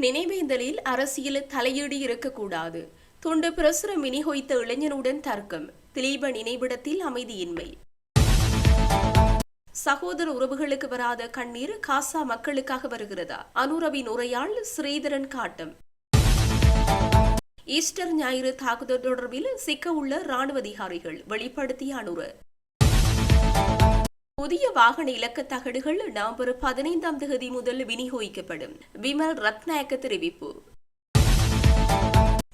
நினைவேந்தலில் அரசியல் தலையீடு இருக்கக்கூடாது. துண்டு பிரசுரம் விநியோகித்த இளைஞனுடன் தர்க்கம். திலீப நினைவிடத்தில் அமைதியின்மை. சகோதர உறவுகளுக்கு வராத கண்ணீர் காசா மக்களுக்காக வருகிறதா? அனுரவின் உரையால் ஸ்ரீதரன் காட்டம். ஈஸ்டர் ஞாயிறு தாக்குதல் தொடர்பில் சிக்க உள்ள ராணுவ அதிகாரிகள் வெளிப்படுத்திய அனுர. புதிய வாகன இலக்க தகடுகள் நவம்பர் 15ஆம் தேதி முதல் விநியோகிக்கப்படும். விமல் ரத்நாயக்க தெரிவிப்பு.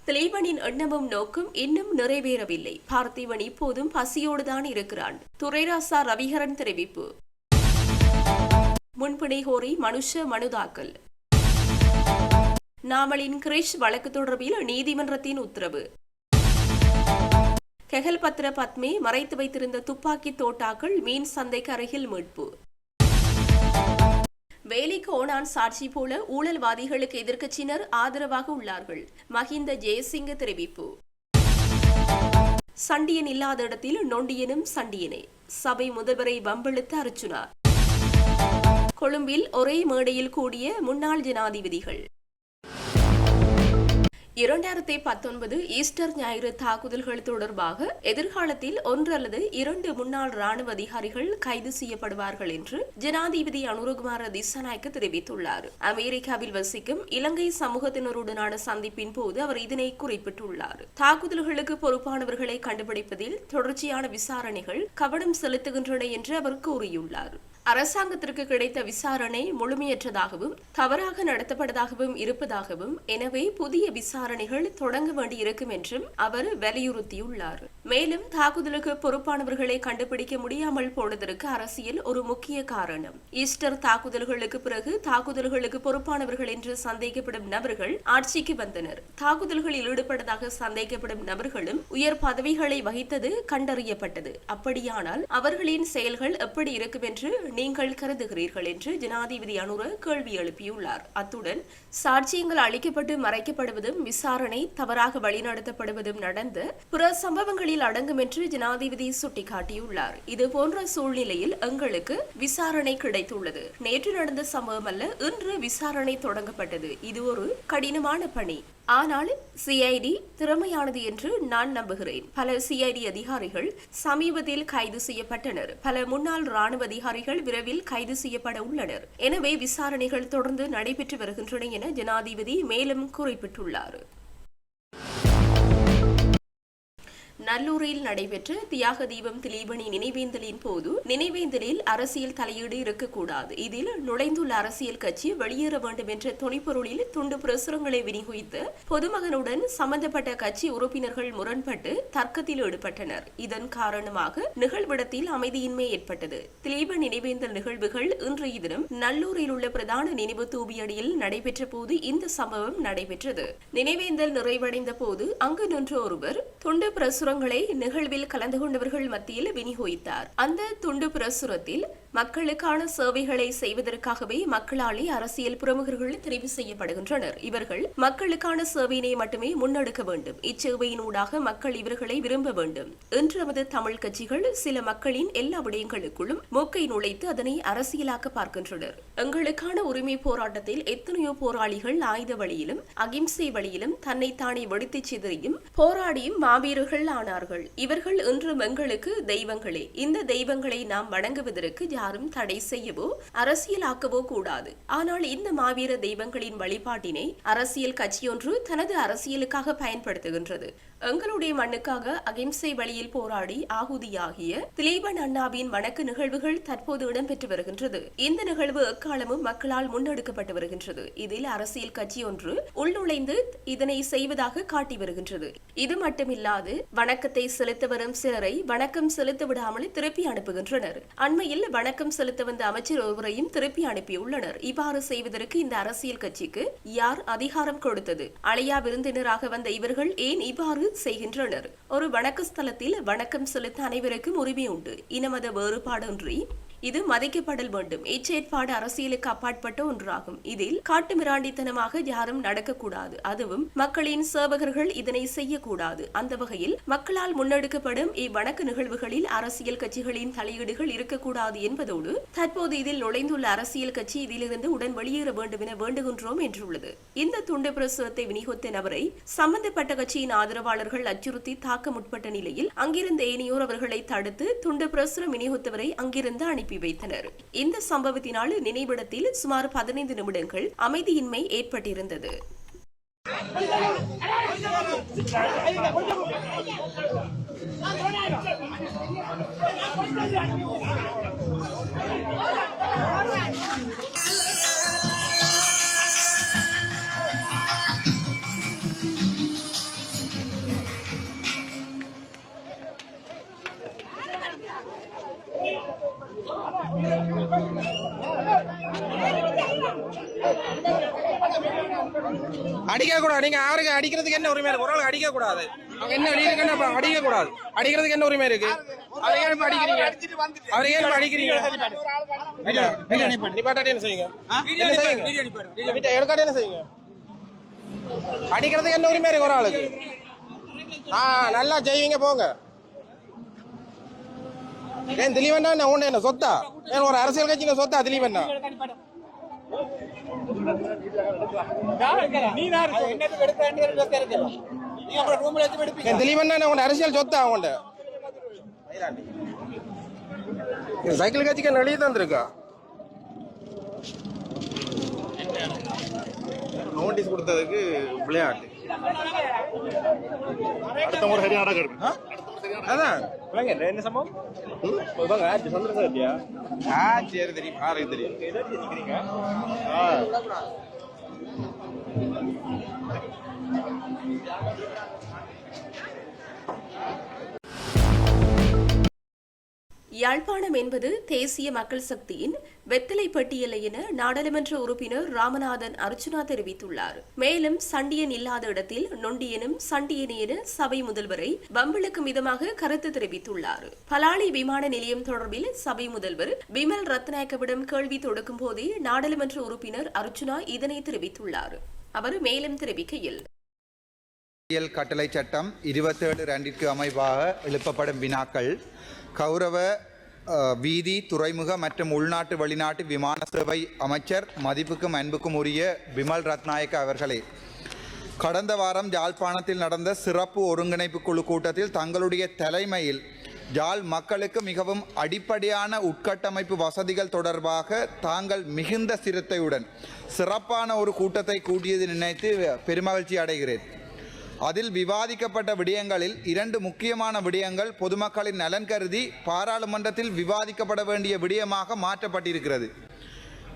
திலீபனின் எண்ணமும் நோக்கம் இன்னும் நிறைவேறவில்லை. பார்த்திபன் இப்போதும் பசியோடுதான் இருக்கிறான். துரைராசா ரவிகரன் தெரிவிப்பு. முன்பிணை கோரி மனுஷ மனு தாக்கல். நாமலின் கிரிஷ் வழக்கு தொடர்பில் நீதிமன்றத்தின் உத்தரவு. கெகல்பத்ர பத்மே மறைத்து வைத்திருந்த துப்பாக்கி தோட்டாக்கள் மீன் சந்தைக்கு அருகில் மீட்பு. வேலைக்கு ஓனான் சாட்சி போல ஊழல்வாதிகளுக்கு எதிர்க்கட்சியினர் ஆதரவாக உள்ளார்கள். மஹிந்த ஜெயசிங்க தெரிவிப்பு. சண்டியன் இல்லாத இடத்தில் நொண்டியனும் சண்டியனே. சபை முதல்வரை வம்பிழுத்த அர்ச்சுனா. கொழும்பில் ஒரே மேடையில் கூடிய முன்னாள் ஜனாதிபதிகள். 2019 ஈஸ்டர் ஞாயிறு தாக்குதல்கள் தொடர்பாக எதிர்காலத்தில் 1 அல்லது 2 முன்னாள் ராணுவ அதிகாரிகள் கைது செய்யப்படுவார்கள் என்று ஜனாதிபதி அனுரகுமார திசாநாயக்க தெரிவித்துள்ளார். அமெரிக்காவில் வசிக்கும் இலங்கை சமூகத்தினருடனான சந்திப்பின் போது அவர் இதனை குறிப்பிட்டுள்ளார். தாக்குதல்களுக்கு பொறுப்பானவர்களை கண்டுபிடிப்பதில் தொடர்ச்சியான விசாரணைகள் கவனம் செலுத்துகின்றன என்று அவர் கூறியுள்ளார். அரசாங்கத்திற்கு கிடைத்த விசாரணை முழுமையற்றதாகவும் தவறாக நடத்தப்பட்டதாகவும் இருப்பதாகவும், எனவே புதிய விசாரணைகள் தொடங்க வேண்டியிருக்கும் என்றும் அவர் வலியுறுத்தியுள்ளார். மேலும் தாக்குதலுக்கு பொறுப்பானவர்களை கண்டுபிடிக்க முடியாமல் போனதற்கு அரசியல் ஒரு முக்கிய காரணம். ஈஸ்டர் தாக்குதல்களுக்கு பிறகு தாக்குதல்களுக்கு பொறுப்பானவர்கள் என்று சந்தேகப்படும் நபர்கள் ஆட்சிக்கு வந்தனர். தாக்குதல்களில் ஈடுபட்டதாக சந்தேகப்படும் நபர்களும் உயர் பதவிகளை வகித்தது கண்டறியப்பட்டது. அப்படியானால் அவர்களின் செயல்கள் எப்படி இருக்கும் என்று நீங்கள் கருதுகிறீர்கள் என்று ஜனாதிபதி அனுர கேள்வி எழுப்பியுள்ளார். அத்துடன் சாட்சியங்கள் அளிக்கப்பட்டு மறைக்கப்படுவதும் விசாரணை தவறாக வழிநடத்தப்படுவதும் நடந்த பிற சம்பவங்களில் அடங்கும் என்று ஜனாதிபதி சுட்டிக்காட்டியுள்ளார். இதுபோன்ற சூழ்நிலையில் எங்களுக்கு விசாரணை கிடைத்துள்ளது. நேற்று நடந்த சம்பவம் அல்ல, இன்று விசாரணை தொடங்கப்பட்டது. இது ஒரு கடினமான பணி. ஆனால் சிஐடி திறமையானது என்று நான் நம்புகிறேன். பல சிஐடி அதிகாரிகள் சமீபத்தில் கைது செய்யப்பட்டனர். பல முன்னாள் ராணுவ அதிகாரிகள் விரைவில் கைது செய்யப்பட உள்ளனர். எனவே விசாரணைகள் தொடர்ந்து நடைபெற்று வருகின்றன என ஜனாதிபதி மேலும் குறிப்பிட்டுள்ளார். நல்லூரில் நடைபெற்ற தியாக தீபம் திலீபனி நினைவேந்தலின் போது நினைவேந்தலில் அரசியல் தலையீடு இருக்கக்கூடாது, இதில் நுழைந்துள்ள அரசியல் கட்சி வெளியேற வேண்டும் என்ற துணிப்பொருளில் துண்டு பிரசுரங்களை விநியோகித்து பொதுமகனுடன் சம்பந்தப்பட்ட கட்சி உறுப்பினர்கள் முரண்பட்டு தர்க்கத்தில் ஈடுபட்டனர். இதன் காரணமாக நிகழ்விடத்தில் அமைதியின்மை ஏற்பட்டது. திலீப நினைவேந்தல் நிகழ்வுகள் இன்றைய தினம் நல்லூரில் உள்ள பிரதான நினைவு தூபியடியில் நடைபெற்ற போது இந்த சம்பவம் நடைபெற்றது. நினைவேந்தல் நிறைவடைந்த போது அங்கு நின்ற ஒருவர் துண்டு பிரசுர நிகழ்வில் கலந்து கொண்டவர்கள் மத்தியில் விநியோகித்தார். அந்த துண்டு பிரசுரத்தில் மக்களுக்கான சேவைகளை செய்வதற்காகவே மக்களாலே அரசியல் பிரமுகர்கள் தெரிவு செய்யப்படுகின்றனர். இவர்கள் மக்களுக்கான சேவையினை மட்டுமே முன்னெடுக்க வேண்டும். இச்சேவையினூடாக மக்கள் இவர்களை விரும்ப வேண்டும் என்று நமது தமிழ் கட்சிகள் சில மக்களின் எல்லா விடயங்களுக்குள்ளும் மூக்கை நுழைத்து அதனை அரசியலாக்க பார்க்கின்றனர். எங்களுக்கான உரிமை போராட்டத்தில் எத்தனையோ போராளிகள் ஆயுத வழியிலும் அகிம்சை வழியிலும் தன்னைத்தானே வெடித்துச் சிதறியும் போராடியும் மாவீரர்கள் ஆனார்கள். இவர்கள் இன்றும் எங்களுக்கு தெய்வங்களே. இந்த தெய்வங்களை நாம் வணங்குவதற்கு யாரும் தடை செய்யவோ அரசியலாக்கவோ கூடாது. ஆனால் இந்த மாவீர தெய்வங்களின் வழிபாட்டினை அரசியல் கட்சியொன்று தனது அரசியலுக்காக பயன்படுத்துகின்றது. எங்களுடைய மண்ணுக்காக அகிம்சை வழியில் போராடி ஆகுதியாகிய திலீபன் அண்ணாவின் வணக்க நிகழ்வுகள் தற்போது இடம்பெற்று வருகின்றது. இந்த நிகழ்வு எக்காலமும் மக்களால் முன்னெடுக்கப்பட்டு வருகின்றது. இதில் அரசியல் கட்சி ஒன்று உள்நுழைந்து இதனை செய்வதாக காட்டி வருகின்றது. இது மட்டுமில்லாது வணக்கத்தை செலுத்த வரும் சிலரை வணக்கம் செலுத்த விடாமல் திருப்பி அனுப்புகின்றனர். அண்மையில் வணக்கம் செலுத்த வந்த அமைச்சர் ஒருவரையும் திருப்பி அனுப்பியுள்ளனர். இவ்வாறு செய்வதற்கு இந்த அரசியல் கட்சிக்கு யார் அதிகாரம் கொடுத்தது? அழையா விருந்தினராக வந்த இவர்கள் ஏன் இவ்வாறு செய்கின்றனர்? ஒரு வணக்க ஸ்தலத்தில் வணக்கம் செலுத்த அனைவருக்கும் உரிமை உண்டு. இனமத வேறுபாடின்றி இது மதிக்கப்படல் வேண்டும். இச்செயற்பாடு அரசியலுக்கு அப்பாற்பட்ட ஒன்றாகும். இதில் காட்டுமிராண்டித்தனமாக யாரும் நடக்கக்கூடாது. அதுவும் மக்களின் சேவகர்கள் இதனை செய்யக்கூடாது. அந்த வகையில் மக்களால் முன்னெடுக்கப்படும் இவ்வணக்க நிகழ்வுகளில் அரசியல் கட்சிகளின் தலையீடுகள் இருக்கக்கூடாது என்பதோடு தற்போது இதில் நுழைந்துள்ள அரசியல் கட்சி இதிலிருந்து உடன் வெளியேற வேண்டும் என வேண்டுகின்றோம் என்றுள்ளது. இந்த துண்டு பிரசுரத்தை விநியோகித்த நபரை சம்பந்தப்பட்ட கட்சியின் ஆதரவாளர்கள் அச்சுறுத்தி தாக்க முற்பட்ட நிலையில் அங்கிருந்த ஏனையோர் அவர்களை தடுத்து துண்டு பிரசுரம் விநியோகித்தவரை அங்கிருந்து அனுப்பி வைத்தனர். இந்த சம்பவத்தினால் நினைவிடத்தில் சுமார் 15 நிமிடங்கள் அமைதியின்மை ஏற்பட்டிருந்தது. அடிக்க கூடாது. நீங்க யாருக்கு அடிக்கிறதுக்கு என்ன உரிமை இருக்கு? ஒரு ஆள் அடிக்க கூடாது. என்ன அடிக்க கூடாது. அடிக்கிறதுக்கு என்ன உரிமை இருக்கு? அவரை ஏன் அடிக்கிறீங்க? அவரை ஏன் அடிக்கிறீங்க? நிப்பாட்டாட்டி என்ன செய்யுங்க? எடுக்காட்டி என்ன செய்யுங்க? அடிக்கிறதுக்கு என்ன உரிமை இருக்கு ஒரு ஆளுக்கு? நல்லா செய்வீங்க போங்க. ஏன் திலீபண்ணா உன்ன என்ன சொத்தா? ஏன் ஒரு அரசியல் கட்சிங்க சொத்தா திலீபண்ணா? திலீபண்ணா உன் அரசியல் சொத்தா அவன் சைக்கிள் கட்சிக்கு நடிகை தந்திருக்கா? நோட்டீஸ் கொடுத்ததுக்கு விளையாட்டு அதான் என்ன சம்பவம் தெரியும் யாருக்கு தெரியும். யாழ்ப்பாணம் என்பது தேசிய மக்கள் சக்தியின் வெத்தலை பட்டியலை என நாடாளுமன்ற உறுப்பினர் ராமநாதன் அர்ச்சுனா தெரிவித்துள்ளார். மேலும் சண்டியன் இல்லாத இடத்தில் நொண்டியனும் சண்டியனே என சபை முதல்வரை வம்பிழுக்கும் விதமாக கருத்து தெரிவித்துள்ளார். பலாலி விமான நிலையம் தொடர்பில் சபை முதல்வர் பிமல் ரத்நாயக்கவிடம் கேள்வி தொடுக்கும் போதே நாடாளுமன்ற உறுப்பினர் அர்ச்சுனா இதனை தெரிவித்துள்ளார். அவர் மேலும் தெரிவிக்கையில், கட்டளை சட்டம் 27 அமைவாக எழுப்பப்படும் வினாக்கள் கௌரவ வீதி துறைமுக மற்றும் உள்நாட்டு வெளிநாட்டு விமான சேவை அமைச்சர் மதிப்புக்கும் அன்புக்கும் உரிய பிமல் ரத்நாயக்க அவர்களே, கடந்த வாரம் யாழ்ப்பாணத்தில் நடந்த சிறப்பு ஒருங்கிணைப்பு குழு கூட்டத்தில் தங்களுடைய தலைமையில் யாழ் மக்களுக்கு மிகவும் அடிப்படையான உட்கட்டமைப்பு வசதிகள் தொடர்பாக தாங்கள் மிகுந்த சிரத்தையுடன் சிறப்பான ஒரு கூட்டத்தை கூட்டியது நினைத்து பெருமகிழ்ச்சி அடைகிறேன். அதில் விவாதிக்கப்பட்ட விடயங்களில் 2 முக்கியமான விடயங்கள் பொதுமக்களின் நலன் கருதி பாராளுமன்றத்தில் விவாதிக்கப்பட வேண்டிய விடயமாக மாற்றப்பட்டிருக்கிறது.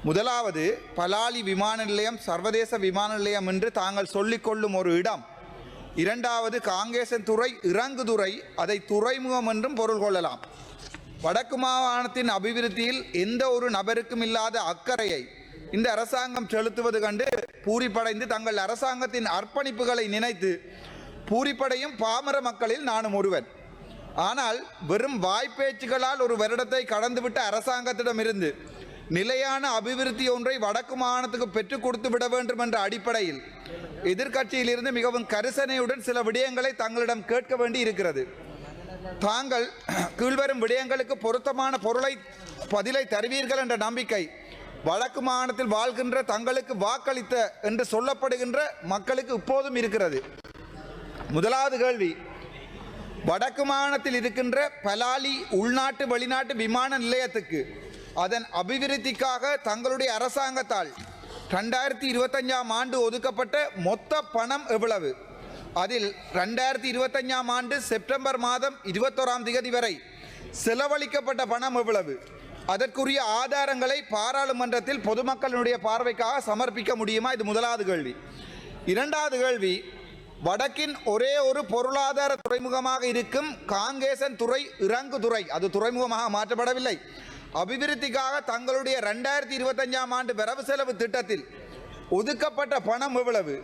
முதலாவது, பலாலி விமான நிலையம் சர்வதேச விமான நிலையம் என்று தாங்கள் சொல்லிக்கொள்ளும் ஒரு இடம். இரண்டாவது, காங்கேசன் துறை இறங்குதுறை, அதை துறைமுகம் என்றும் பொருள் கொள்ளலாம். வடக்கு மாகாணத்தின் அபிவிருத்தியில் எந்த ஒரு நபருக்கும் இல்லாத அக்கறையை இந்த அரசாங்கம் செலுத்துவது கண்டு பூரிப்படைந்து தங்கள் அரசாங்கத்தின் அர்ப்பணிப்புகளை நினைத்து பூரிப்படையும் பாமர மக்களில் நானும் ஒருவன். ஆனால் வெறும் வாய்ப்பேச்சுகளால் ஒரு வருடத்தை கடந்துவிட்ட அரசாங்கத்திடமிருந்து நிலையான அபிவிருத்தி ஒன்றை வடக்கு மாகாணத்துக்கு பெற்றுக் கொடுத்து விட வேண்டும் என்ற அடிப்படையில் எதிர்க்கட்சியிலிருந்து மிகவும் கரிசனையுடன் சில விடயங்களை தங்களிடம் கேட்க வேண்டி இருக்கிறது. தாங்கள் கீழ்வரும் விடயங்களுக்கு பொருத்தமான பதிலை தருவீர்கள் என்ற நம்பிக்கை வடக்கு மாகாணத்தில் வாழ்கின்ற தங்களுக்கு வாக்களித்த என்று சொல்லப்படுகின்ற மக்களுக்கு இப்போதும் இருக்கிறது. முதலாவது கேள்வி, வடக்கு மாகாணத்தில் இருக்கின்ற பலாலி உள்நாட்டு வெளிநாட்டு விமான நிலையத்துக்கு அதன் அபிவிருத்திக்காக தங்களுடைய அரசாங்கத்தால் 2025 ஆண்டு ஒதுக்கப்பட்ட மொத்த பணம் எவ்வளவு? அதில் 2025 ஆண்டு செப்டம்பர் மாதம் 21 வரை செலவழிக்கப்பட்ட பணம் எவ்வளவு? அதற்குரிய ஆதாரங்களை பாராளுமன்றத்தில் பொதுமக்களுடைய பார்வைக்காக சமர்ப்பிக்க முடியுமா? இது முதலாவது கேள்வி. இரண்டாவது கேள்வி, வடக்கின் ஒரே ஒரு பொருளாதார துறைமுகமாக இருக்கும் காங்கேசன் துறை இறங்குதுறை, அது துறைமுகமாக மாற்றப்படவில்லை. அபிவிருத்திக்காக தங்களுடைய 2025 ஆண்டு வரவு செலவு திட்டத்தில் ஒதுக்கப்பட்ட பணம் எவ்வளவு?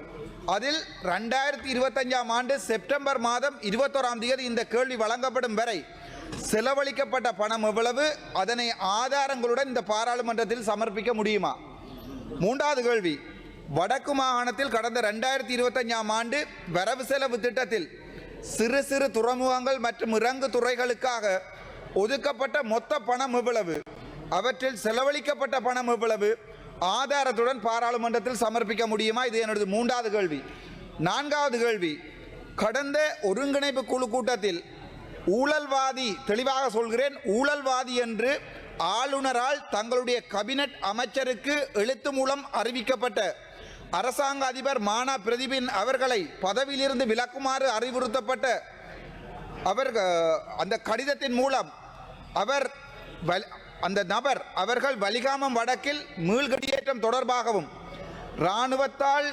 அதில் 2025 ஆண்டு செப்டம்பர் மாதம் 21 இந்த கேள்வி வழங்கப்படும் வரை செலவழிக்கப்பட்ட பணம் எவ்வளவு, அதனை ஆதாரங்களுடன் இந்த பாராளுமன்றத்தில் சமர்ப்பிக்க முடியுமா? மூன்றாவது கேள்வி, வடக்கு மாகாணத்தில் கடந்த 2025ஆம் ஆண்டு வரவு செலவு திட்டத்தில் சிறு சிறு துறைமுகங்கள் மற்றும் இறங்கு துறைகளுக்காக ஒதுக்கப்பட்ட மொத்த பணம் எவ்வளவு, அவற்றில் செலவழிக்கப்பட்ட பணம் எவ்வளவு, ஆதாரத்துடன் பாராளுமன்றத்தில் சமர்ப்பிக்க முடியுமா? இது என்னுடைய மூன்றாவது கேள்வி. நான்காவது கேள்வி, கடந்த ஒருங்கிணைப்பு குழு கூட்டத்தில் ஊழல்வாதி, தெளிவாக சொல்கிறேன், ஊழல்வாதி என்று ஆளுநரால் தங்களுடைய கேபினட் அமைச்சருக்கு எழுத்து மூலம் அறிவிக்கப்பட்ட அரசாங்க அதிபர் மானா பிரதீபின் அவர்களை பதவியிலிருந்து விலக்குமாறு அறிவுறுத்தப்பட்ட அந்த கடிதத்தின் மூலம் அந்த நபர் அவர்கள் வலிகாமம் வடக்கில் மீள்குடியேற்றம் தொடர்பாகவும் இராணுவத்தால்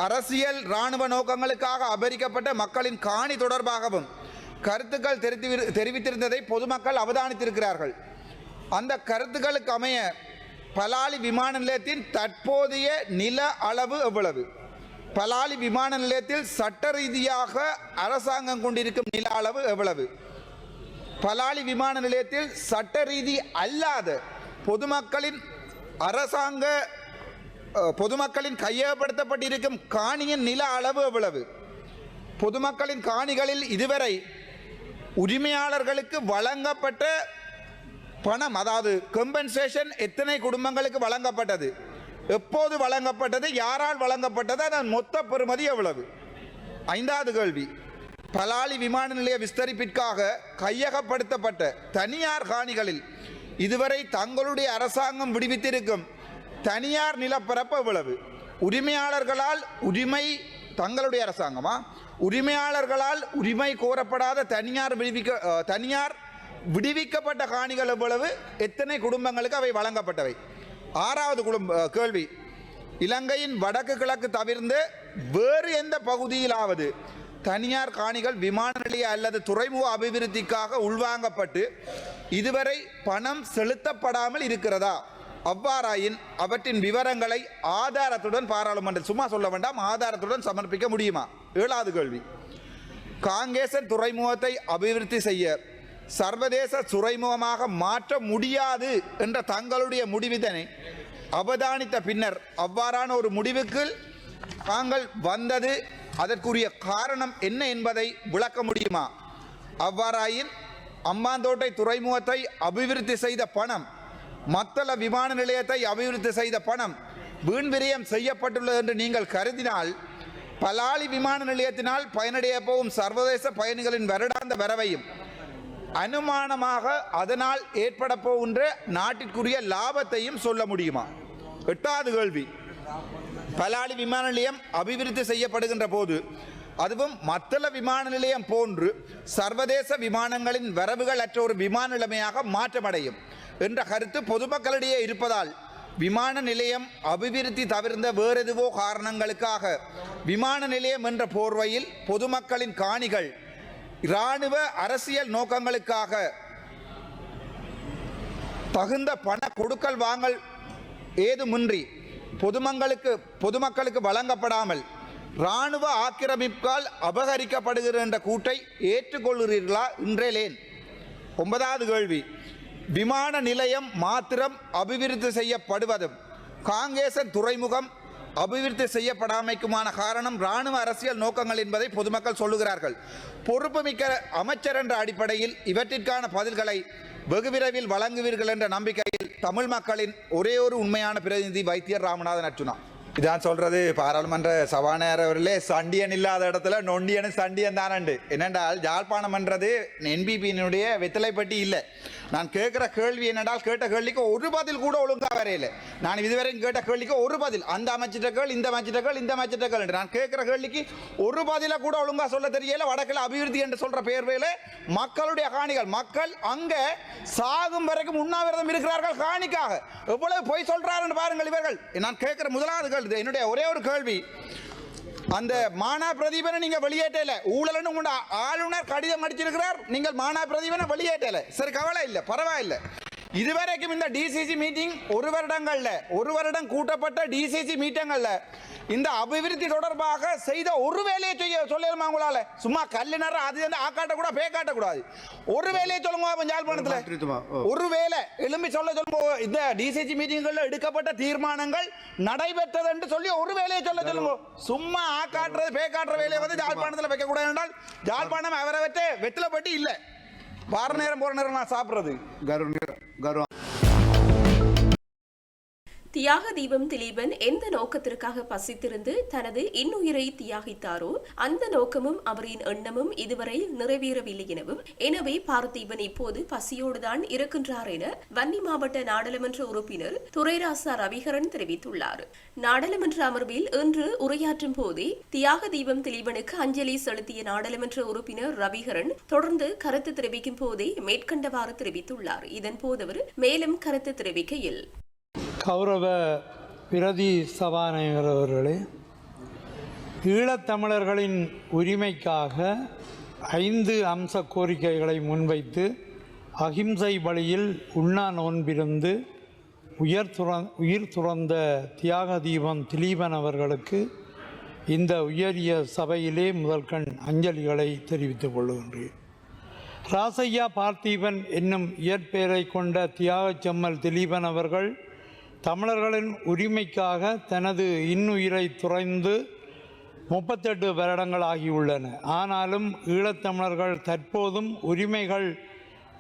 அரசியல் இராணுவ நோக்கங்களுக்காக அபகரிக்கப்பட்ட மக்களின் காணி தொடர்பாகவும் கருத்துக்கள் தெரிவித்திருந்ததை பொதுமக்கள் அவதானித்திருக்கிறார்கள். அந்த கருத்துக்களுக்கு அமைய பலாலி விமான நிலையத்தின் தற்போதைய நில அளவு எவ்வளவு? பலாலி விமான நிலையத்தில் சட்ட ரீதியாக அரசாங்கம் கொண்டிருக்கும் நில அளவு எவ்வளவு? பலாலி விமான நிலையத்தில் சட்ட ரீதி அல்லாத பொதுமக்களின் கையகப்படுத்தப்பட்டிருக்கும் காணியின் நில அளவு எவ்வளவு? பொதுமக்களின் காணிகளில் இதுவரை உரிமையாளர்களுக்கு வழங்கப்பட்ட பணம், அதாவது கம்பன்சேஷன் எத்தனை குடும்பங்களுக்கு வழங்கப்பட்டது, எப்போது வழங்கப்பட்டது, யாரால் வழங்கப்பட்டது, அதன் மொத்த பெறுமதி எவ்வளவு? ஐந்தாவது கேள்வி, பலாலி விமான நிலைய விஸ்தரிப்பிற்காக கையகப்படுத்தப்பட்ட தனியார் காணிகளில் இதுவரை தங்களுடைய அரசாங்கம் விடுவித்திருக்கும் தனியார் நிலப்பரப்பு எவ்வளவு? தங்களுடைய அரசாங்கமா உரிமையாளர்களால் உரிமை கோரப்படாத தனியார் விடுவிக்கப்பட்ட காணிகள் எவ்வளவு, எத்தனை குடும்பங்களுக்கு அவை வழங்கப்பட்டவை? ஆறாவது கேள்வி, இலங்கையின் வடக்கு கிழக்கு தவிர்ந்து வேறு எந்த பகுதியிலாவது தனியார் காணிகள் விமான நிலைய அல்லது துறைமுக அபிவிருத்திக்காக உள்வாங்கப்பட்டு இதுவரை பணம் செலுத்தப்படாமல் இருக்கிறதா? அவ்வாறாயின் அவற்றின் விவரங்களை ஆதாரத்துடன் பாராளுமன்றம், சும்மா சொல்ல வேண்டாம், ஆதாரத்துடன் சமர்ப்பிக்க முடியுமா? ஏழாவது கேள்வி, காங்கேசன் துறைமுகத்தை அபிவிருத்தி செய்ய சர்வதேச துறைமுகமாக மாற்ற முடியாது என்ற தங்களுடைய முடிவினை அவதானித்த பின்னர் அவ்வாறான ஒரு முடிவுக்கு தாங்கள் வந்தது, அதற்குரிய காரணம் என்ன என்பதை விளக்க முடியுமா? அவ்வாறாயின் அம்பாந்தோட்டை துறைமுகத்தை அபிவிருத்தி செய்த பணம், மத்தள விமான நிலையத்தை அபிவிருத்தி செய்த பணம் வீண் விரயம் செய்யப்பட்டுள்ளது என்று நீங்கள் கருதினால் பலாலி விமான நிலையத்தினால் பயனடைய போகும் சர்வதேச பயணிகளின் வருடாந்த வரவையும் அனுமானமாக அதனால் ஏற்பட போகின்ற நாட்டிற்குரிய லாபத்தையும் சொல்ல முடியுமா? எட்டாவது கேள்வி, பலாலி விமான நிலையம் அபிவிருத்தி செய்யப்படுகின்ற போது அதுவும் மத்தள விமான நிலையம் போன்று சர்வதேச விமானங்களின் வரவுகள் அற்ற ஒரு விமான நிலையமாக மாற்றமடையும் என்ற கருத்து பொதுமக்களிடையே இருப்பதால் விமான நிலையம் அபிவிருத்தி தவிர்ந்த வேறெதுவோ காரணங்களுக்காக விமான நிலையம் என்ற போர்வையில் பொதுமக்களின் காணிகள் இராணுவ அரசியல் நோக்கங்களுக்காக தகுந்த பண கொடுக்கல் வாங்கல் ஏதுமின்றி பொதுமக்களுக்கு வழங்கப்படாமல் இராணுவ ஆக்கிரமிப்பால் அபகரிக்கப்படுகிற என்ற கூட்டை ஏற்றுக்கொள்கிறீர்களா? இன்றேலேன். ஒன்பதாவது கேள்வி, விமான நிலையம் மாத்திரம் அபிவிருத்தி செய்யப்படுவதும் காங்கேசன் துறைமுகம் அபிவிருத்தி செய்யப்படாமைக்குமான காரணம் இராணுவ அரசியல் நோக்கங்கள் என்பதை பொதுமக்கள் சொல்லுகிறார்கள். பொறுப்புமிக்க அமைச்சர் என்ற அடிப்படையில் இவற்றிற்கான பதில்களை வெகு விரைவில் வழங்குவீர்கள் என்ற நம்பிக்கையில் தமிழ் மக்களின் ஒரே ஒரு உண்மையான பிரதிநிதி வைத்தியர் ராமநாதன் அர்ச்சுனா. இதான் சொல்றது, பாராளுமன்ற சபாநாயகர் அவர்களே, சண்டியன் இல்லாத இடத்துல நொண்டியனு சண்டியன் தானண்டு. என்னென்றால் யாழ்ப்பாணம் என்றது என்பிபியினுடைய வெத்தலைப்பட்டி இல்லை. நான் கேட்குற கேள்வி என்னென்றால், கேட்ட கேள்விக்கு ஒரு பதில் கூட ஒழுங்காக வரையில. நான் இதுவரைக்கும் கேட்ட கேள்விக்கு ஒரு பதில், அந்த அமைச்சிட்டர்கள் இந்த அமைச்சிட்டர்கள் இந்த அமைச்சிட்டர்கள் என்று நான் கேட்குற கேள்விக்கு ஒரு பதிலை கூட ஒழுங்காக சொல்ல தெரியல. வடக்கில் அபிவிருத்தி என்று சொல்ற பேர்வையில் மக்களுடைய காணிகள், மக்கள் அங்கே சாகும் வரைக்கும் உண்ணாவிரதம் இருக்கிறார்கள் காணிக்காக. எவ்வளவு பொய் சொல்றாருன்னு பாருங்கள் இவர்கள். நான் கேட்குற முதலாவது கேள்வி, என்னுடைய ஒரே ஒரு கேள்வி, அந்த மானா பிரதீபனை நீங்க வெளியேற்றல, ஊழல்னு உங்க ஆளுநர் கடிதம் அடிச்சிருக்கிறார், நீங்கள் மானா பிரதீபனை வெளியேற்றல. சரி, கவலை இல்லை, பரவாயில்லை. இதுவரைக்கும் இந்த டிசிசி மீட்டிங் ஒரு வருடம் கூட்டப்பட்ட டிசிசி மீட்டிங்கள்ல இந்த அபிவிருத்தி தொடர்பாக செய்த ஒரு வேலையை சொல்லணுமா உங்களால? சும்மா கல்லினர் அது ஆக்காட்ட கூட பேக்காட்ட கூடாது. ஒரு வேலையை சொல்லுங்க யாழ்ப்பாணத்துல, ஒரு வேலை எழும்பி சொல்லுங்க. இந்த டிசிசி மீட்டிங்கள்ல எடுக்கப்பட்ட தீர்மானங்கள் நடைபெற்றது என்று சொல்லி ஒரு வேலையை சொல்லுங்க. சும்மா ஆக்காட்டுறது பேக்காட்டுற வேலையை வந்து யாழ்ப்பாணத்துல வைக்க கூடாது என்றால் யாழ்ப்பாணம் அவரை வச்சு வெற்றிலப்பட்டு இல்லை. வார நேரம் போற நேரம் நான் சாப்பிடுறது கௌரவம். தியாக தீபம் திலீபன் எந்த நோக்கத்திற்காக பசித்திருந்து தனது இன்னுயிரை தியாகித்தாரோ அந்த நோக்கமும் அவரின் எண்ணமும் இதுவரை நிறைவேறவில்லை எனவும், எனவே பார்த்திபன் இப்போது பசியோடுதான் இருக்கின்றார் என வன்னி மாவட்ட நாடாளுமன்ற உறுப்பினர் துரைராசா ரவிகரன் தெரிவித்துள்ளார். நாடாளுமன்ற அமர்வில் இன்று உரையாற்றும் போதே தியாக தீபம் திலீபனுக்கு அஞ்சலி செலுத்திய நாடாளுமன்ற உறுப்பினர் ரவிகரன் தொடர்ந்து கருத்து தெரிவிக்கும் போதே மேற்கண்டவாறு தெரிவித்துள்ளார். இதன்போது அவர் மேலும் கருத்து தெரிவிக்கையில், கௌரவ பிரதி சபாநாயகர் அவர்களே, ஈழத்தமிழர்களின் உரிமைக்காக 5 அம்ச கோரிக்கைகளை முன்வைத்து அகிம்சை வழியில் உண்ணா நோன்பிருந்து உயிர் துறந்த தியாக தீபம் திலீபன் அவர்களுக்கு இந்த உயரிய சபையிலே முதற்கண் அஞ்சலிகளை தெரிவித்துக் கொள்கின்றேன். ராசையா பார்த்திபன் என்னும் இயற்பெயரை கொண்ட தியாகச் செம்மல் திலீபன் அவர்கள் தமிழர்களின் உரிமைக்காக தனது இன்னுயிரை துறந்து 38 வருடங்கள் ஆகியுள்ளன. ஆனாலும் ஈழத்தமிழர்கள் தற்போதும் உரிமைகள்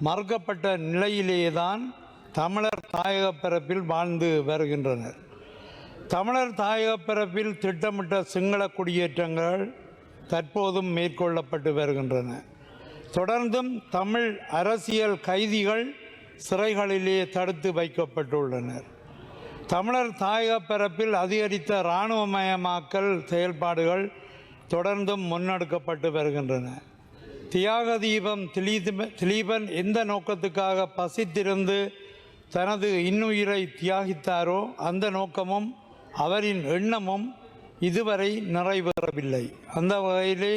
மறுக்கப்பட்ட நிலையிலேதான் தமிழர் தாயகப் பரப்பில் வாழ்ந்து வருகின்றனர். தமிழர் தாயகப் பரப்பில் திட்டமிட்ட சிங்கள குடியேற்றங்கள் தற்போதும் மேற்கொள்ளப்பட்டு வருகின்றன. தொடர்ந்தும் தமிழ் அரசியல் கைதிகள் சிறைகளிலே தடுத்து வைக்கப்பட்டுள்ளனர். தமிழர் தாயகப் பரப்பில் அதிகரித்த இராணுவமயமாக்கல் செயல்பாடுகள் தொடர்ந்தும் முன்னெடுக்கப்பட்டு வருகின்றன. தியாக தீபம் திலீபன் எந்த நோக்கத்துக்காக பசித்திருந்து தனது இன்னுயிரை தியாகித்தாரோ அந்த நோக்கமும் அவரின் எண்ணமும் இதுவரை நிறைவேறவில்லை. அந்த வகையிலே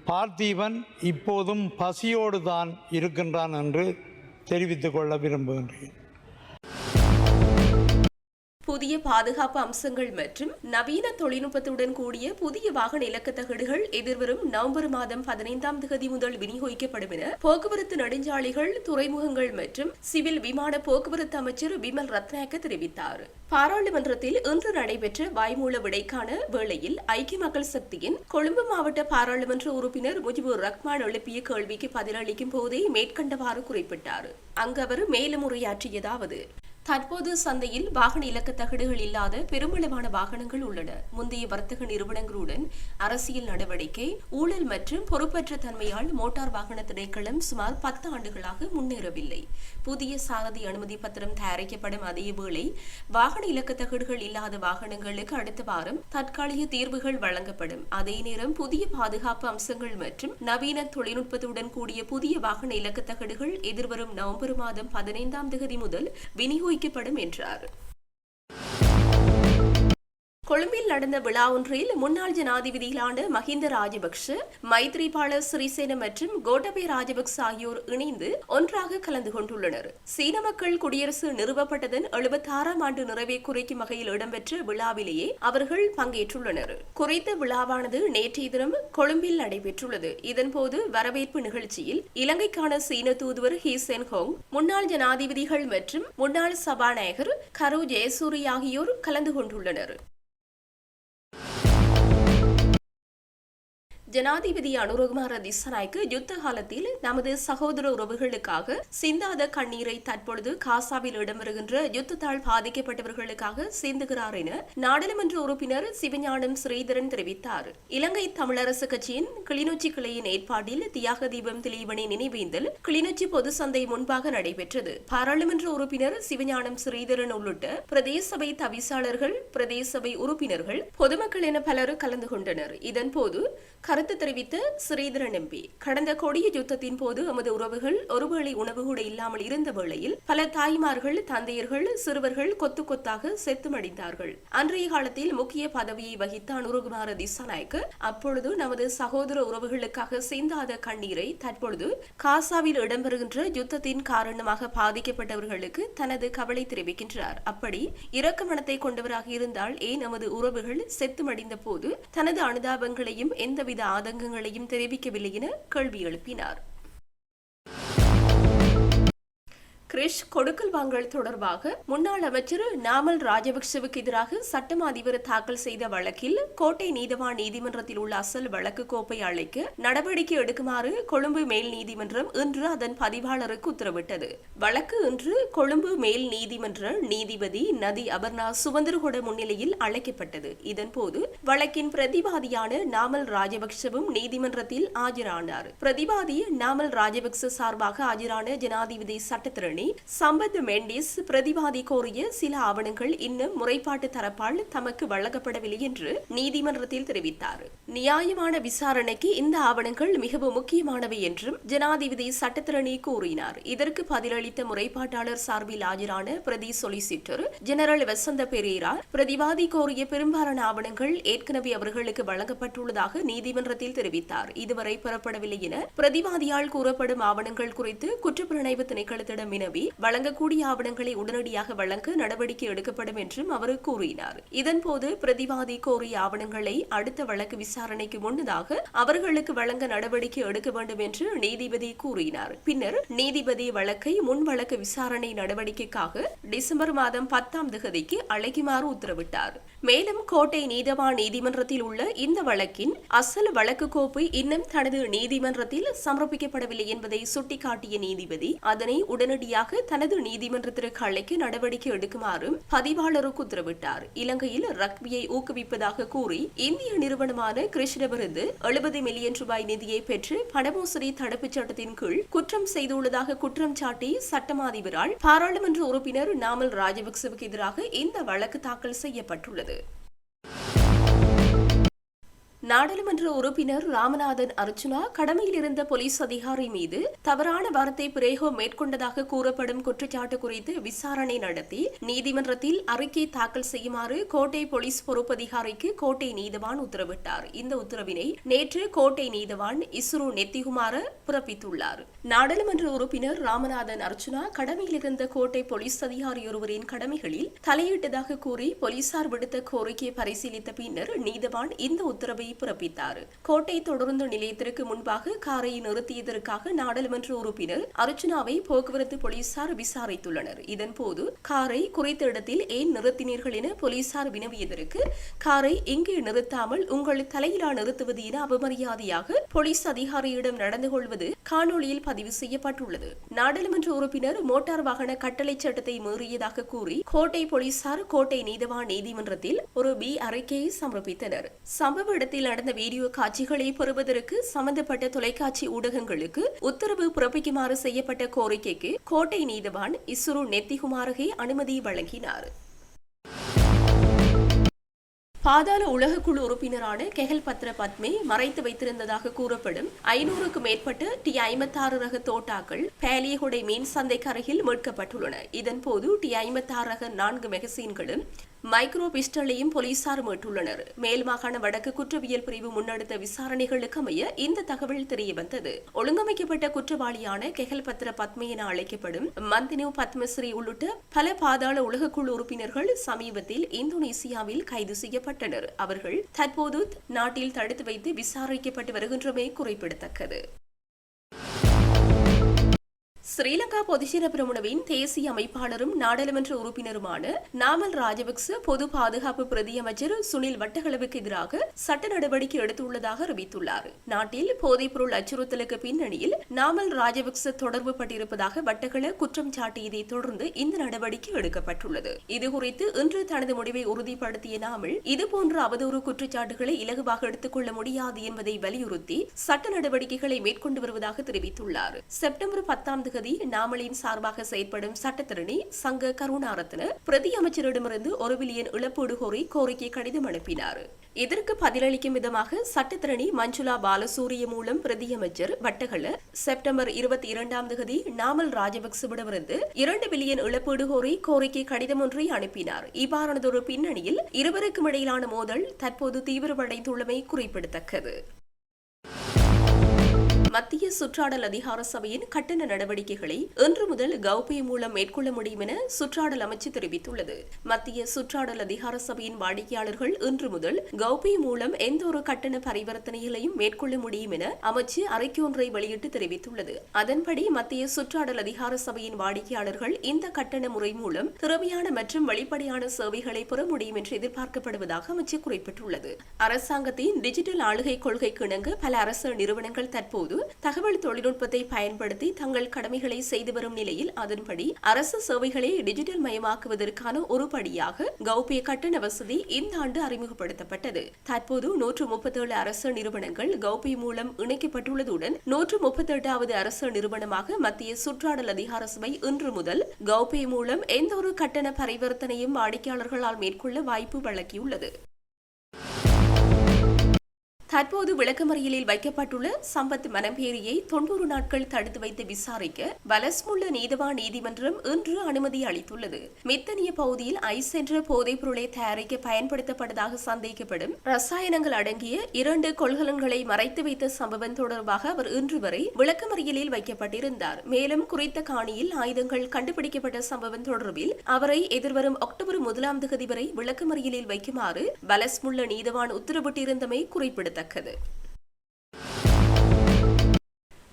பார்த்திபன் இப்போதும் பசியோடு தான் இருக்கின்றான் என்று தெரிவித்துக் கொள்ள விரும்புகின்றேன். புதிய பாதுகாப்பு அம்சங்கள் மற்றும் நவீன தொழில்நுட்பத்துடன் கூடிய புதிய வாகன இலக்கத்தகடுகள் எதிர்வரும் நவம்பர் மாதம் 15ஆம் தேதி முதல் விநியோகிக்கப்படும் என போக்குவரத்து நெடுஞ்சாலைகள், துறைமுகங்கள் மற்றும் சிவில் விமான போக்குவரத்து அமைச்சர் விமல் ரத்நாயக்க தெரிவித்தார். பாராளுமன்றத்தில் இன்று நடைபெற்ற வாய்மூல விடைக்கான வேளையில் ஐக்கிய மக்கள் சக்தியின் கொழும்பு மாவட்ட பாராளுமன்ற உறுப்பினர் முஜிபுர் ரஹ்மான் எழுப்பிய கேள்விக்கு பதிலளிக்கும் போதே மேற்கண்டவாறு குறிப்பிட்டார். அங்கு அவர் மேலும் உரையாற்றியதாவது: தற்போது சந்தையில் வாகன இலக்கத்தகடுகள் இல்லாத பெருமளவான வாகனங்கள் உள்ளன. முந்தைய வர்த்தக நிறுவனங்களுடன் அரசியல் நடவடிக்கை, ஊழல் மற்றும் பொறுப்பற்ற தன்மையால் மோட்டார் வாகன திணைக்களம் சுமார் 10 ஆண்டுகளாக முன்னேறவில்லை. புதிய சாரதி அனுமதி பத்திரம் தயாரிக்கப்படும் அதேவேளை வாகன இலக்கத்தகடுகள் இல்லாத வாகனங்களுக்கு அடுத்த வாரம் தற்காலிக தீர்வுகள் வழங்கப்படும். அதே நேரம் புதிய பாதுகாப்பு அம்சங்கள் மற்றும் நவீன தொழில்நுட்பத்துடன் கூடிய புதிய வாகன இலக்கத்தகடுகள் எதிர்வரும் நவம்பர் மாதம் 15ஆம் தேதி முதல் விநியோகிக்கப்படும் என்றார். கொழும்பில் நடந்த விழா ஒன்றில் முன்னாள் ஜனாதிபதிகளான மஹிந்த ராஜபக்ஷ, மைத்ரிபால சிறிசேன மற்றும் கோட்டபய ராஜபக்ச ஆகியோர் இணைந்து ஒன்றாக கலந்து கொண்டுள்ளனர். சீன மக்கள் குடியரசு நிறுவப்பட்டதன் 76ஆம் ஆண்டு நிறைவை குறிக்கும் வகையில் இடம்பெற்ற விழாவிலேயே அவர்கள் பங்கேற்றுள்ளனர். குறித்த விழாவானது நேற்றைய தினம் கொழும்பில் நடைபெற்றுள்ளது. இதன்போது வரவேற்பு நிகழ்ச்சியில் இலங்கைக்கான சீன தூதுவர் ஹி சென் ஹோங், முன்னாள் ஜனாதிபதிகள் மற்றும் முன்னாள் சபாநாயகர் கரு ஜெயசூரிய ஆகியோர் கலந்து கொண்டுள்ளனர். ஜனாதிபதி அனுரகுமார திசாநாயக்க யுத்த காலத்தில் நமது சகோதர உறவுகளுக்காக சிந்தாத கண்ணீரை தற்பொழுது காசாவில் இடம்பெறுகின்ற யுத்தத்தால் பாதிக்கப்பட்டவர்களுக்காக சிந்துகிறார் என நாடாளுமன்ற உறுப்பினர் சிவஞானம் ஸ்ரீதரன் தெரிவித்தார். இலங்கை தமிழரசு கட்சியின் கிளிநொச்சி கிளையின் ஏற்பாட்டில் தியாக தீபம் திலீபனின் நினைவேந்தல் கிளிநொச்சி பொது சந்தை முன்பாக நடைபெற்றது. பாராளுமன்ற உறுப்பினர் சிவஞானம் ஸ்ரீதரன் உள்ளிட்ட பிரதேச சபை தவிசாளர்கள், பிரதேச சபை உறுப்பினர்கள், பொதுமக்கள் என பலர் கலந்து கொண்டனர். இதன்போது கருத்து தெரிவித்த ஸ்ரீதரன் எம்பி, கடந்த கொடிய யுத்தத்தின் போது எமது உறவுகள் ஒருவேளை உணவு கூட இல்லாமல் இருந்த வேளையில் பல தாய்மார்கள், தந்தையர்கள், சிறுவர்கள் கொத்து கொத்தாக செத்து மடிந்தார்கள். அன்றைய காலத்தில் முக்கிய பதவியை வகித்த அனுரகுமார திசாநாயக்க அப்பொழுது நமது சகோதர உறவுகளுக்காக சிந்தாத கண்ணீரை தற்பொழுது காசாவில் இடம்பெறுகின்ற யுத்தத்தின் காரணமாக பாதிக்கப்பட்டவர்களுக்கு தனது கவலை தெரிவிக்கின்றார். அப்படி இரக்க மனத்தை கொண்டவராக இருந்தால் ஏன் நமது உறவுகள் செத்து மடிந்த போது தனது அனுதாபங்களையும் எந்தவித ஆதங்கங்களையும் தெரிவிக்கவில்லை என கேள்வி எழுப்பினார். கிரிஷ் கொடுக்கல் வாங்கல் தொடர்பாக முன்னாள் அமைச்சர் நாமல் ராஜபக்சவுக்கு எதிராக சட்டம் அதிபர் தாக்கல் செய்த வழக்கில் கோட்டை நீதவான் நீதிமன்றத்தில் உள்ள அசல் வழக்கு கோப்பை அழைக்க நடவடிக்கை எடுக்குமாறு கொழும்பு மேல் நீதிமன்றம் இன்று அதன் பதிவாளருக்கு உத்தரவிட்டது. வழக்கு இன்று கொழும்பு மேல் நீதிமன்ற நீதிபதி நதி அபர்ணா சுவந்திரகொட முன்னிலையில் அழைக்கப்பட்டது. இதன்போது வழக்கின் பிரதிவாதியான நாமல் ராஜபக்சவும் நீதிமன்றத்தில் ஆஜரானார். பிரதிவாதி நாமல் ராஜபக்ச சார்பாக ஆஜரான ஜனாதிபதி சட்டத்திரணி சம்பத் மெண்டிஸ் பிரதிவாதி கோரிய சில ஆவணங்கள் இன்னும் முறைப்பாட்டு தரப்பால் தமக்கு வழங்கப்படவில்லை என்று நீதிமன்றத்தில் தெரிவித்தார். நியாயமான விசாரணைக்கு இந்த ஆவணங்கள் மிகவும் முக்கியமானவை என்றும் ஜனாதிபதி சட்டத்திரணி கூறினார். இதற்கு பதிலளித்த முறைப்பாட்டாளர் சார்பில் ஆஜரான பிரதி சொலிசிட்டர் ஜெனரல் வசந்த பெரேரா பிரதிவாதி கோரிய பெரும்பாலான ஆவணங்கள் ஏற்கனவே அவர்களுக்கு வழங்கப்பட்டுள்ளதாக நீதிமன்றத்தில் தெரிவித்தார். இதுவரை பெறப்படவில்லை என பிரதிவாதியால் கூறப்படும் ஆவணங்கள் குறித்து குற்றப்புலனாய்வு திணைக்களத்திடம் வழங்கக்கூடிய ஆவணங்களை உடனடியாக வழங்க நடவடிக்கை எடுக்கப்படும் என்றும் அவர் கூறினார். இதன்போது பிரதிவாதி கோரிய ஆவணங்களை அடுத்த வழக்கு விசாரணைக்கு முன்னதாக அவர்களுக்கு வழங்க நடவடிக்கை எடுக்க வேண்டும் என்று நீதிபதி கூறினார். பின்னர் நீதிபதி வழக்கை முன் வழக்கு விசாரணை நடவடிக்கைக்காக டிசம்பர் மாதம் 10ஆம் தேதிக்கு அழைக்குமாறு உத்தரவிட்டார். மேலும் கோட்டை நீதவான் நீதிமன்றத்தில் உள்ள இந்த வழக்கின் அசல் வழக்கு கோப்பு இன்னும் தனது நீதிமன்றத்தில் சமர்ப்பிக்கப்படவில்லை என்பதை சுட்டிக்காட்டிய நீதிபதி அதனை உடனடியாக தனது நீதிமன்றத்திற்கு அழைக்க நடவடிக்கை எடுக்குமாறு பதிவாளருக்கு உத்தரவிட்டார். இலங்கையில் ரக்பியை ஊக்குவிப்பதாக கூறி இந்திய நிறுவனமான கிருஷ்ணவிருது 70 மில்லியன் ரூபாய் நிதியை பெற்று பணமோசடி தடுப்புச் சட்டத்தின் கீழ் குற்றம் செய்துள்ளதாக குற்றம் சாட்டி சட்டமா அதிபரால் பாராளுமன்ற உறுப்பினர் நாமல் ராஜபக்சவுக்கு எதிராக இந்த வழக்கு தாக்கல் செய்யப்பட்டுள்ளது. நாடாளுமன்ற உறுப்பினர் ராமநாதன் அர்ச்சுனா கடமையில் இருந்த போலீஸ் அதிகாரி மீது தவறான வார்த்தை பிரயோகம் மேற்கொண்டதாக கூறப்படும் குற்றச்சாட்டு குறித்து விசாரணை நடத்தி நீதிமன்றத்தில் அறிக்கை தாக்கல் செய்யுமாறு கோட்டை போலீஸ் பொறுப்பதிகாரிக்கு கோட்டை நீதவான் உத்தரவிட்டார். இந்த உத்தரவினை நேற்று கோட்டை நீதவான் இஸ்ரு நெத்திகுமார பிறப்பித்துள்ளார். நாடாளுமன்ற உறுப்பினர் ராமநாதன் அர்ச்சுனா கடமையில் இருந்த கோட்டை போலீஸ் அதிகாரி ஒருவரின் கடமைகளில் தலையிட்டதாக கூறி போலீசார் விடுத்த கோரிக்கையை பரிசீலித்த பின்னர் நீதவான் இந்த உத்தரவை பிறப்பித்தார். கோட்டை தொடருந்து நிலையத்திற்கு முன்பாக காரை நிறுத்தியதற்காக நாடாளுமன்ற உறுப்பினர் அர்ச்சுனாவை போக்குவரத்து போலீசார் விசாரித்துள்ளனர். இதன்போது காரை குறித்த இடத்தில் ஏன் நிறுத்தினீர்கள் என போலீசார் வினவியதற்கு காரை இங்கே நிறுத்தாமல் உங்கள் தலையிலா நிறுத்துவது என அவமரியாதையாக போலீஸ் அதிகாரியிடம் நடந்து கொள்வது காணொலியில் பதிவு செய்யப்பட்டுள்ளது. நாடாளுமன்ற உறுப்பினர் மோட்டார் வாகன கட்டளை சட்டத்தை மீறியதாக கூறி கோட்டை போலீசார் கோட்டை நீதவான் நீதிமன்றத்தில் ஒரு பி அறிக்கையை சமர்ப்பித்தனர். சம்பவ இடத்தில் நடந்த வீடியோ காட்சிகளை பெறுவதற்கு சம்பந்தப்பட்ட தொலைக்காட்சி ஊடகங்களுக்கு உத்தரவு பிறப்பிக்குமாறு செய்யப்பட்ட கோரிக்கைக்கு கோட்டை நீதவான் இஸ்ரு நெத்திகுமாரகே அனுமதி வழங்கினார். பாதாள உலகக்குழு உறுப்பினரான கெஹல் பத்ர பத்மே மறைத்து வைத்திருந்ததாக கூறப்படும் 500க்கும் மேற்பட்ட T-56 ரக தோட்டாக்கள் பேலியகுடை மீன் சந்தைக்கு அருகில் மீட்கப்பட்டுள்ளன. இதன்போது T-56 ரக 4 மெகசீன்களும் மைக்ரோ பிஸ்டலையும் போலீசார் மீட்டுள்ளனர். மேல் மாகாண வடக்கு குற்றவியல் பிரிவு முன்னெடுத்த விசாரணைகளுக்கு அமைய இந்த தகவல் தெரியவந்தது. ஒழுங்கமைக்கப்பட்ட குற்றவாளியான கெஹல் பத்ர பத்மே என அழைக்கப்படும் மந்தினு பத்மஸ்ரீ உள்ளிட்ட பல பாதாள உலகக்குழு உறுப்பினர்கள் சமீபத்தில் இந்தோனேசியாவில் கைது செய்யப்பட்டனர். அவர்கள் தற்போது நாட்டில் தடுத்து வைத்து விசாரிக்கப்பட்டு வருகின்றமை குறிப்பிடத்தக்கது. ஸ்ரீலங்கா பொதுஜன பெரமுனவின் தேசிய அமைப்பாளரும் நாடாளுமன்ற உறுப்பினருமான நாமல் ராஜபக்ச பொது பாதுகாப்பு பிரதி அமைச்சர் சுனில் வட்டகளவுக்கு எதிராக சட்ட நடவடிக்கை எடுத்துள்ளதாக அறிவித்துள்ளார். நாட்டில் போதைப்பொருள் அச்சுறுத்தலுக்கு பின்னணியில் நாமல் ராஜபக்ச தொடர்பு பட்டிருப்பதாக வட்டகள குற்றம் சாட்டியதை தொடர்ந்து இந்த நடவடிக்கை எடுக்கப்பட்டுள்ளது. இதுகுறித்து இன்று தனது முடிவை உறுதிப்படுத்திய நாமல் இதுபோன்ற அவதூறு குற்றச்சாட்டுகளை இலகுவாக எடுத்துக் கொள்ள முடியாது என்பதை வலியுறுத்தி சட்ட நடவடிக்கைகளை மேற்கொண்டு வருவதாக தெரிவித்துள்ளார். செப்டம்பர் 10ஆம் தேதி நீதிபதி நாமலின் சார்பாக செயற்படும் சட்டத்தரணி சங்க கருணாரத்ன பிரதி அமைச்சரிடமிருந்து 1 பில்லியன் இழப்பீடு கோரி கோரிக்கை கடிதம் அனுப்பினார். இதற்கு பதிலளிக்கும் விதமாக சட்டத்தரணி மஞ்சுளா பாலசூரிய மூலம் பிரதியமைச்சர் வட்டகல செப்டம்பர் 22 நாமல் ராஜபக்சவிடமிருந்து 2 பில்லியன் இழப்பீடு கோரி கோரிக்கை கடிதம் ஒன்றை அனுப்பினார். இவ்வாறானதொரு பின்னணியில் இருவருக்கும் இடையிலான மோதல் தற்போது தீவிரமடைந்துள்ளமை குறிப்பிடத்தக்கது. மத்திய சுற்றாடல் அதிகார சபையின் கட்டண நடவடிக்கைகளை இன்று முதல் கௌபே மூலம் மேற்கொள்ள முடியும் என சுற்றாடல் அமைச்சு தெரிவித்துள்ளது. மத்திய சுற்றாடல் அதிகார சபையின் வாடிக்கையாளர்கள் இன்று முதல் கௌபே மூலம் எந்த ஒரு கட்டண பரிவர்த்தனைகளையும் மேற்கொள்ள முடியும் என அமைச்சு அறிக்கை ஒன்றை வெளியிட்டு தெரிவித்துள்ளது. அதன்படி மத்திய சுற்றாடல் அதிகார சபையின் வாடிக்கையாளர்கள் இந்த கட்டண முறை மூலம் திறமையான மற்றும் வெளிப்படையான சேவைகளை பெற முடியும் என்று எதிர்பார்க்கப்படுவதாக அமைச்சு குறிப்பிட்டுள்ளது. அரசாங்கத்தின் டிஜிட்டல் ஆளுகை கொள்கைக்கு இணங்க பல அரசு நிறுவனங்கள் தற்போது தகவல் தொழில்நுட்பத்தை பயன்படுத்தி தங்கள் கடமைகளை செய்து வரும் நிலையில் அதன்படி அரசு சேவைகளை டிஜிட்டல் மயமாக்குவதற்கான ஒரு படியாக கௌபே கட்டண வசதி இந்த ஆண்டு அறிமுகப்படுத்தப்பட்டது. தற்போது 137 அரசு நிறுவனங்கள் கௌபே மூலம் இணைக்கப்பட்டுள்ளதுடன் 138வது அரசு நிறுவனமாக மத்திய சுற்றாடல் அதிகார சபை இன்று முதல் கௌபே மூலம் எந்த ஒரு கட்டண பரிவர்த்தனையும் வாடிக்கையாளர்களால் மேற்கொள்ள வாய்ப்பு வழங்கியுள்ளது. தற்போது விளக்கமறியலில் வைக்கப்பட்டுள்ள சம்பத் மனம்பேரியை 90 நாட்கள் தடுத்து வைத்து விசாரிக்க வலஸ்முல்ல நீதவான் நீதிமன்றம் இன்று அனுமதி அளித்துள்ளது. மித்தனிய பகுதியில் ஐஸ் என்ற போதைப் பொருளை தயாரிக்க பயன்படுத்தப்பட்டதாக சந்தேகிக்கப்படும் ரசாயனங்கள் அடங்கிய 2 கொள்கலன்களை மறைத்து வைத்த சம்பவம் தொடர்பாக அவர் இன்று வரை விளக்கமறியலில் வைக்கப்பட்டிருந்தார். மேலும் குறித்த காணியில் ஆயுதங்கள் கண்டுபிடிக்கப்பட்ட சம்பவம் தொடர்பில் அவரை எதிர்வரும் அக்டோபர் 1 வரை விளக்கமறியலில் வைக்குமாறு வலஸ்முல்ல நீதவான் உத்தரவிட்டிருந்தமை குறிப்பிடத்தக்கது.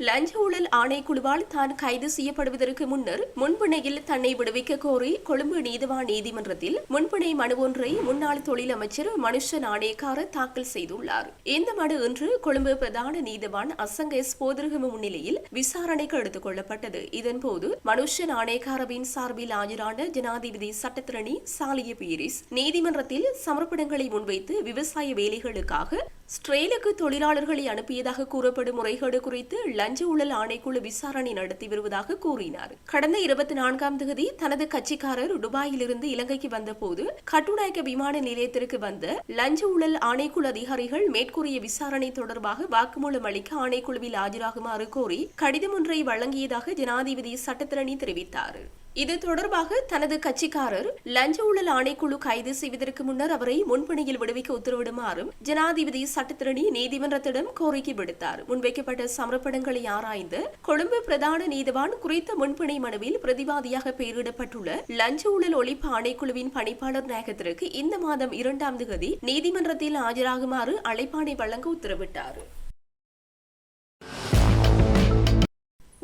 லஞ்ச ஊழல் ஆணைக்குழுவால் தான் கைது செய்யப்படுவதற்கு முன்னர் முன்பிணையில் தன்னை விடுவிக்க கோரி கொழும்பு நீதவான் நீதிமன்றத்தில் முன்பிணை மனு ஒன்றை முன்னாள் தொழில் அமைச்சர் மனுஷ நாணயக்கார தாக்கல் செய்துள்ளார். இந்த மனு இன்று கொழும்பு பிரதான நீதவான் அசங்க எஸ் போதரகம முன்னிலையில் விசாரணைக்கு எடுத்துக் கொள்ளப்பட்டது. இதன்போது மனுஷ நாணயக்காரவின் சார்பில் ஆஜரான ஜனாதிபதி சட்டத்திரணி சாலிய பீரிஸ் நீதிமன்றத்தில் சமர்ப்பணங்களை முன்வைத்து விவசாய வேலைகளுக்காக ஸ்ட்ரேலுக்கு தொழிலாளர்களை அனுப்பியதாக கூறப்படும் முறைகேடு குறித்து லஞ்ச ஊழல் ஆணைக்குழு விசாரணை நடத்தி வருவதாக கூறினார். கடந்த 24 தனது கட்சிக்காரர் துபாயிலிருந்து இலங்கைக்கு வந்தபோது கட்டுநாயக்க விமான நிலையத்திற்கு வந்த லஞ்ச ஊழல் ஆணைக்குழு அதிகாரிகள் மேற்கூறிய விசாரணை தொடர்பாக வாக்குமூலம் அளிக்க ஆணைக்குழுவில் ஆஜராகுமாறு கோரி கடிதம் ஒன்றை வழங்கியதாக ஜனாதிபதி சட்டத்திரணி தெரிவித்தார். இது தொடர்பாக தனது கட்சிக்காரர் லஞ்ச ஊழல் ஆணைக்குழு கைது செய்வதற்கு முன்னர் அவரை முன்பிணையில் விடுவிக்க உத்தரவிடுமாறும் ஜனாதிபதி சட்டத்திரணி நீதிமன்றத்திடம் கோரிக்கை விடுத்தார். முன்வைக்கப்பட்ட சமர்ப்பணங்களை ஆராய்ந்து கொழும்பு பிரதான நீதவான் குறித்த முன்பிணை மனுவில் பிரதிவாதியாக பெயரிடப்பட்டுள்ள லஞ்ச ஊழல் ஒழிப்பு ஆணைக்குழுவின் பணிப்பாளர் நாயகத்திற்கு இந்த மாதம் 2 நீதிமன்றத்தில் ஆஜராகுமாறு அழைப்பாணை வழங்க உத்தரவிட்டார்.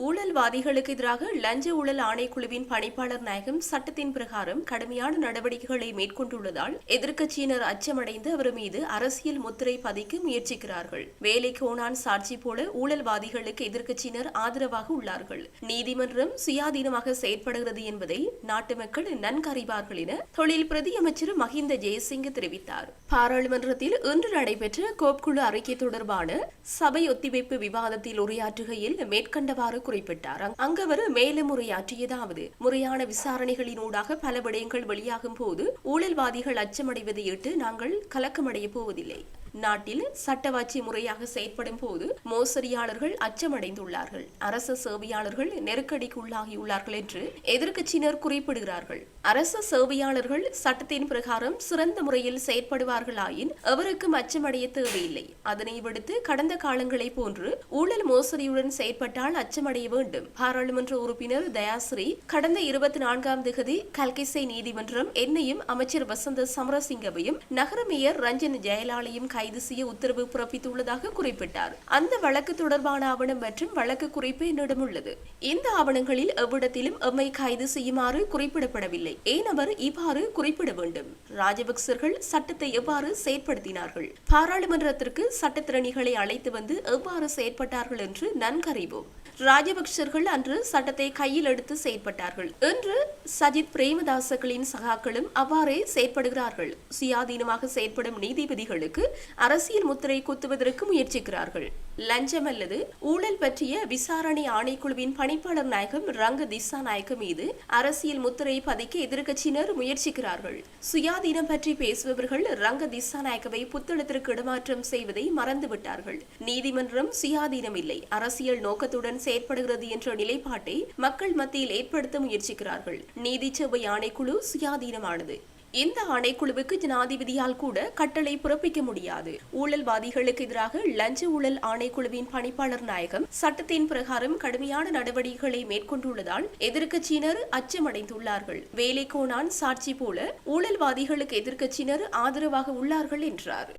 ஊழல்வாதிகளுக்கு எதிராக லஞ்ச ஊழல் ஆணைக்குழுவின் பணிப்பாளர் நாயகம் சட்டத்தின் பிரகாரம் கடுமையான நடவடிக்கைகளை மேற்கொண்டுள்ளதால் எதிர்க்கட்சியினர் அச்சமடைந்து அவர் மீது அரசியல் முத்திரை பதிக்க முயற்சிக்கிறார்கள். வேலைக்கு ஓனான் சாட்சி போல ஊழல்வாதிகளுக்கு எதிர்க்கட்சியினர் ஆதரவாக உள்ளார்கள். நீதிமன்றம் சுயாதீனமாக செயற்படுகிறது என்பதை நாட்டு மக்கள் நன்கறிவார்கள் என தொழில் பிரதி அமைச்சர் மஹிந்த ஜெயசிங்க தெரிவித்தார். பாராளுமன்றத்தில் இன்று நடைபெற்ற கோப்குழு அறிக்கை தொடர்பான சபை ஒத்திவைப்பு விவாதத்தில் உரையாற்றுகையில் மேற்கண்டவாறு குறிப்பிட்டார். அங்கு அவர் மேலும் உரையாற்றியதாவது, முறையான விசாரணைகளின் ஊடாக பல விடயங்கள் வெளியாகும் போது ஊழல்வாதிகள் அச்சமடைவதையிட்டு நாங்கள் கலக்கமடைய போவதில்லை. நாட்டில் சட்டவாட்சி முறையாக செயற்படும் போது மோசடியாளர்கள் அச்சமடைந்துள்ளார்கள், அரசு சேவையாளர்கள் நெருக்கடிக்கு உள்ளாகியுள்ளார்கள் என்று எதிர்க்கட்சியினர் குறிப்பிடுகிறார்கள். அரசு சேவையாளர்கள் சட்டத்தின் பிரகாரம் சிறந்த முறையில் செயற்படுவார்களாயின் அவருக்கும் அச்சமடைய தேவையில்லை. அதனை விடுத்து கடந்த காலங்களை போன்று ஊழல் மோசடியுடன் செயற்பட்டால் அச்சமடைய வேண்டும். பாராளுமன்ற உறுப்பினர் தயாஸ்ரீ கடந்த 24 கல்கிசை நீதிமன்றம் என்னையும் அமைச்சர் வசந்த சமரசிங்கவையும் நகர மேயர் ரஞ்சன் ஜெயலாலையும் கைது செய்ய உத்தரவு பிறப்பித்துள்ளதாக குறிப்பிட்டார். அந்த வழக்கு தொடர்பான ஆவணம் மற்றும் வழக்கு குறிப்பு என்னிடம் உள்ளது. இந்த ஆவணங்களில் எவ்விடத்திலும் எம்மை கைது செய்யுமாறு குறிப்பிடப்படவில்லை. ஏன் அவர் இவ்வாறு குறிப்பிட வேண்டும்? ராஜபக்சர்கள் சட்டத்தை எவ்வாறு செயற்படுத்தினார்கள்? பாராளுமன்றத்திற்கு சட்டத்திறனிகளை அழைத்து வந்து எவ்வாறு செயற்பட்டார்கள் என்று நன்கறிவோம். ராஜபக்சர்கள் அன்று சட்டத்தை கையில் எடுத்து செயற்பட்டார்கள். இன்று சஜித் பிரேமதாசகளின் சகாக்களும் அவ்வாறே செயற்படுகிறார்கள். சுயாதீனமாக செயற்படும் நீதிபதிகளுக்கு அரசியல் முத்திரை குத்துவதற்கு முயற்சிக்கிறார்கள். லஞ்சம் அல்லது ஊழல் பற்றிய விசாரணை ஆணைக்குழுவின் பணிப்பாளர் நாயகம் ரங்க திசாநாயக்க மீது அரசியல் முத்திரை பதிக்க எதிர்க்கட்சியினர் முயற்சிக்கிறார்கள். சுயாதீனம் பற்றி பேசுபவர்கள் ரங்க திசாநாயக்கவை புத்தளத்திற்கு இடமாற்றம் செய்வதை மறந்துவிட்டார்கள். நீதிமன்றம் சுயாதீனம் இல்லை, அரசியல் நோக்கத்துடன் செயற்படுகிறது என்ற நிலைப்பாட்டை மக்கள் மத்தியில் ஏற்படுத்த முயற்சிக்கிறார்கள். நீதிச்சேவை ஆணைக்குழு சுயாதீனமானது. இந்த ஆணைக்குழுவுக்கு ஜனாதிபதியால் கூட கட்டளை பிறப்பிக்க முடியாது. ஊழல்வாதிகளுக்கு எதிராக லஞ்ச ஊழல் ஆணைக்குழுவின் பணிப்பாளர் நாயகம் சட்டத்தின் பிரகாரம் கடுமையான நடவடிக்கைகளை மேற்கொண்டுள்ளதால் எதிர்க்கட்சியினர் அச்சமடைந்துள்ளார்கள். வேலைக்கோனான் சாட்சி போல ஊழல்வாதிகளுக்கு எதிர்க்கட்சியினர் ஆதரவாக உள்ளார்கள் என்றார்.